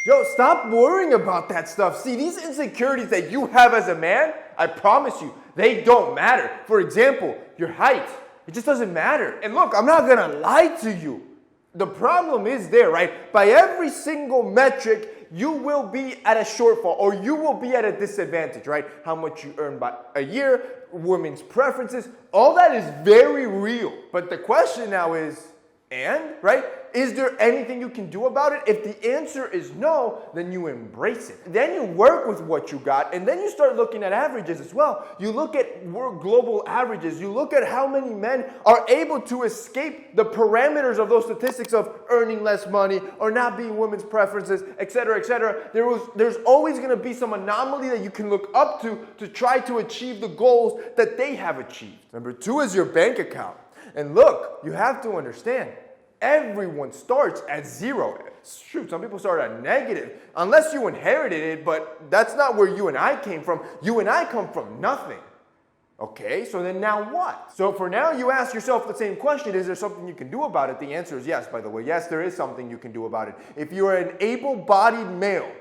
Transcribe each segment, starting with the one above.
Yo, stop worrying about that stuff. See, these insecurities that you have as a man, I promise you, they don't matter. For example, your height. It just doesn't matter. And look, I'm not gonna lie to you. The problem is there, right? By every single metric, you will be at a shortfall or you will be at a disadvantage, right? How much you earn by a year, women's preferences, all that is very real. But the question now is, right? Is there anything you can do about it? If the answer is no, then you embrace it. Then you work with what you got, and then you start looking at averages as well. You look at world global averages. You look at how many men are able to escape the parameters of those statistics of earning less money or not being women's preferences, etc., etc. There's always going to be some anomaly that you can look up to try to achieve the goals that they have achieved. Number 2 is your bank account. And look, you have to understand, everyone starts at 0. Shoot, some people start at negative, unless you inherited it, but that's not where you and I came from. You and I come from nothing. Okay, so then now what? So for now, you ask yourself the same question, is there something you can do about it? The answer is yes, by the way. Yes, there is something you can do about it. If you're an able-bodied male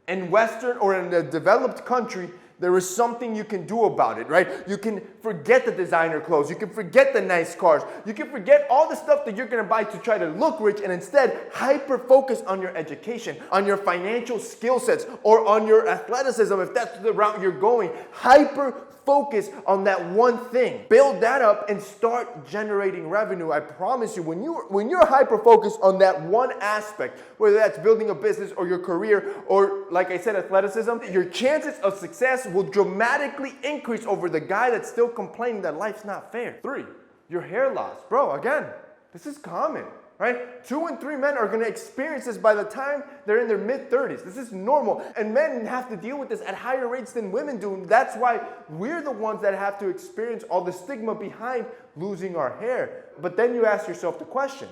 in Western or in a developed country, there is something you can do about it, right? You can forget the designer clothes. You can forget the nice cars. You can forget all the stuff that you're going to buy to try to look rich and instead hyper-focus on your education, on your financial skill sets, or on your athleticism if that's the route you're going. Hyper-focus on that one thing. Build that up and start generating revenue. I promise you, when you're hyper-focused on that one aspect, whether that's building a business or your career or, like I said, athleticism, your chances of success will dramatically increase over the guy that's still complaining that life's not fair. 3, your hair loss. Bro, again, this is common, right? 2 in 3 men are going to experience this by the time they're in their mid-30s. This is normal. And men have to deal with this at higher rates than women do. And that's why we're the ones that have to experience all the stigma behind losing our hair. But then you ask yourself the question,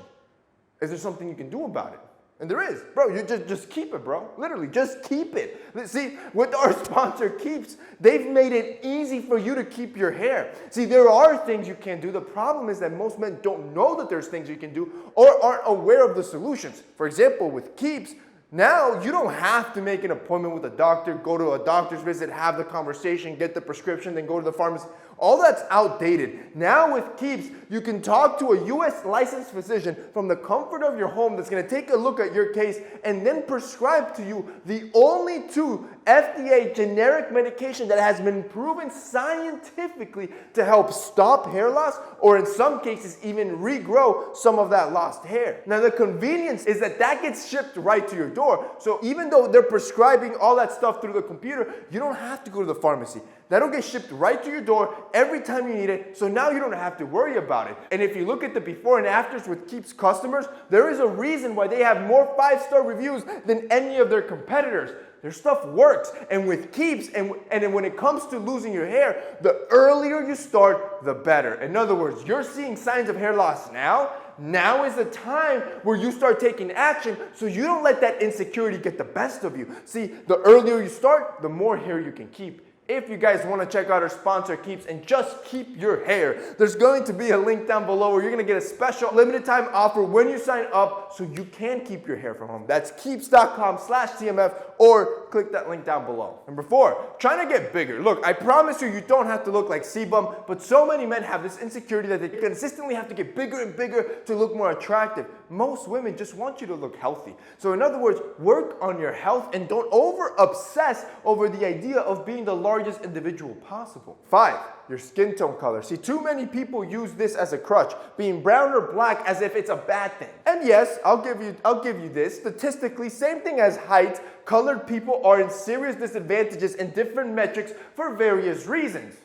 is there something you can do about it? And there is. Bro, you just keep it, bro. Literally, just keep it. See, with our sponsor Keeps, they've made it easy for you to keep your hair. See, there are things you can do. The problem is that most men don't know that there's things you can do or aren't aware of the solutions. For example, with Keeps, now you don't have to make an appointment with a doctor, go to a doctor's visit, have the conversation, get the prescription, then go to the pharmacy. All that's outdated. Now with Keeps, you can talk to a U.S. licensed physician from the comfort of your home that's going to take a look at your case and then prescribe to you the only 2 FDA generic medication that has been proven scientifically to help stop hair loss or in some cases even regrow some of that lost hair. Now the convenience is that gets shipped right to your door. So even though they're prescribing all that stuff through the computer, you don't have to go to the pharmacy. That'll get shipped right to your door every time you need it, so now you don't have to worry about it. And if you look at the before and afters with Keeps customers, there is a reason why they have more 5-star reviews than any of their competitors. Their stuff works. And with Keeps, and when it comes to losing your hair, the earlier you start, the better. In other words, you're seeing signs of hair loss now. Now is the time where you start taking action so you don't let that insecurity get the best of you. See, the earlier you start, the more hair you can keep. If you guys want to check out our sponsor Keeps and just keep your hair, there's going to be a link down below where you're going to get a special limited time offer when you sign up so you can keep your hair from home. That's keeps.com/TMF or click that link down below. Number 4, trying to get bigger. Look, I promise you, you don't have to look like Sebum, but so many men have this insecurity that they consistently have to get bigger and bigger to look more attractive. Most women just want you to look healthy. So in other words, work on your health and don't over-obsess over the idea of being the largest individual possible. 5, your skin tone color. See, too many people use this as a crutch, being brown or black as if it's a bad thing. And yes, I'll give you this. Statistically, same thing as height, colored people are in serious disadvantages in different metrics for various reasons.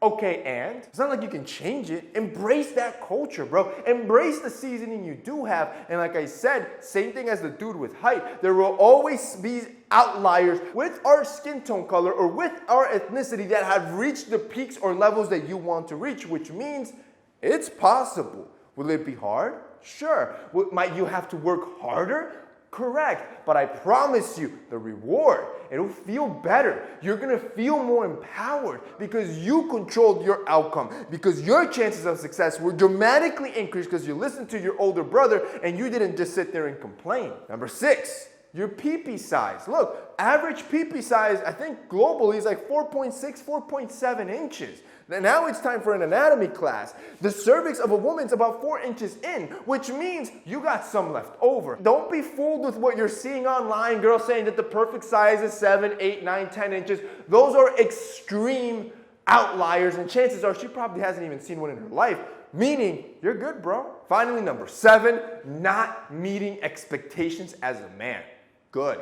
Okay, and it's not like you can change it. Embrace that culture, bro. Embrace the seasoning you do have. And like I said, same thing as the dude with height. There will always be outliers with our skin tone color or with our ethnicity that have reached the peaks or levels that you want to reach, which means it's possible. Will it be hard? Sure. Might you have to work harder? Correct. But I promise you, the reward, it'll feel better. You're going to feel more empowered because you controlled your outcome, because your chances of success were dramatically increased because you listened to your older brother and you didn't just sit there and complain. Number 6, your pee-pee size. Look, average pee-pee size, I think globally is like 4.6, 4.7 inches. Now it's time for an anatomy class. The cervix of a woman's about 4 inches in, which means you got some left over. Don't be fooled with what you're seeing online, girls saying that the perfect size is 7, 8, 9, 10 inches. Those are extreme outliers, and chances are she probably hasn't even seen one in her life, meaning you're good, bro. Finally, number 7, not meeting expectations as a man. Good.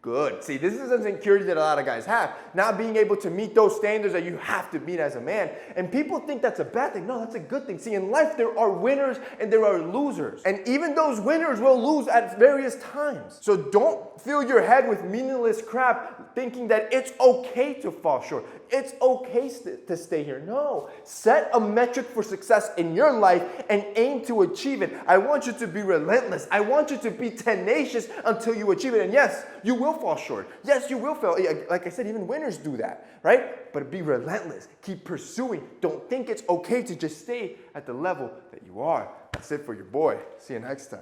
Good. See, this is an insecurity that a lot of guys have. Not being able to meet those standards that you have to meet as a man. And people think that's a bad thing. No, that's a good thing. See, in life, there are winners and there are losers. And even those winners will lose at various times. So don't fill your head with meaningless crap thinking that it's okay to fall short. It's okay to stay here. No. Set a metric for success in your life and aim to achieve it. I want you to be relentless. I want you to be tenacious until you achieve it. And yes, you will fall short. Yes, you will fail. Like I said, even winners do that, right? But be relentless. Keep pursuing. Don't think it's okay to just stay at the level that you are. That's it for your boy. See you next time.